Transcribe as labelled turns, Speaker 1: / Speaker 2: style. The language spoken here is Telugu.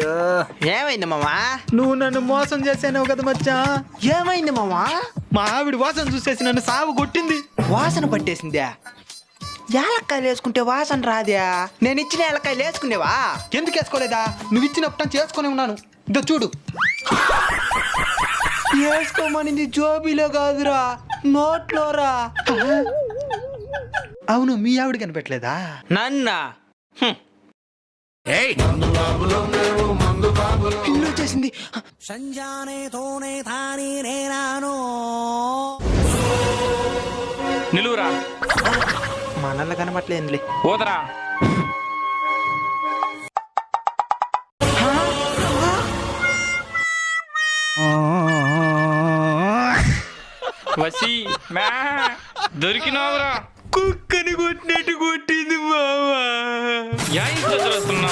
Speaker 1: అయ్యో
Speaker 2: ఏమైంది మామా?
Speaker 1: నువ్వు నన్ను మోసం చేసావు కదా మచ్చా.
Speaker 2: ఏమైంది మామా?
Speaker 1: మా ఆవిడ వాసన చూసేసి నన్ను సాగు కొట్టింది.
Speaker 2: వాసన పట్టేసిందా? ఏలక్కాయలు వేసుకుంటే వాసన రాదా? నేను ఇచ్చిన ఏలక్కాయలు వేసుకునేవా?
Speaker 1: ఎందుకు వేసుకోలేదా? నువ్వు ఇచ్చినప్పుడు చేసుకుని ఉన్నాను. ఇదో చూడు.
Speaker 2: వేసుకోమనింది జోబీలో కాదురా, నోట్లోరా.
Speaker 1: అవును, మీ ఆవిడ కనిపెట్టలేదా?
Speaker 2: నన్నా ఇల్లు వచ్చేసింది.
Speaker 3: నిలువురా,
Speaker 2: మనల్ని కనబట్లేదులే.
Speaker 3: ఓదరా. వసి మ్యా దొరికినావురా.
Speaker 2: కుక్కని కొట్టినట్టు కొట్టింది మావా.
Speaker 3: యా ఇంట్లో వస్తున్నా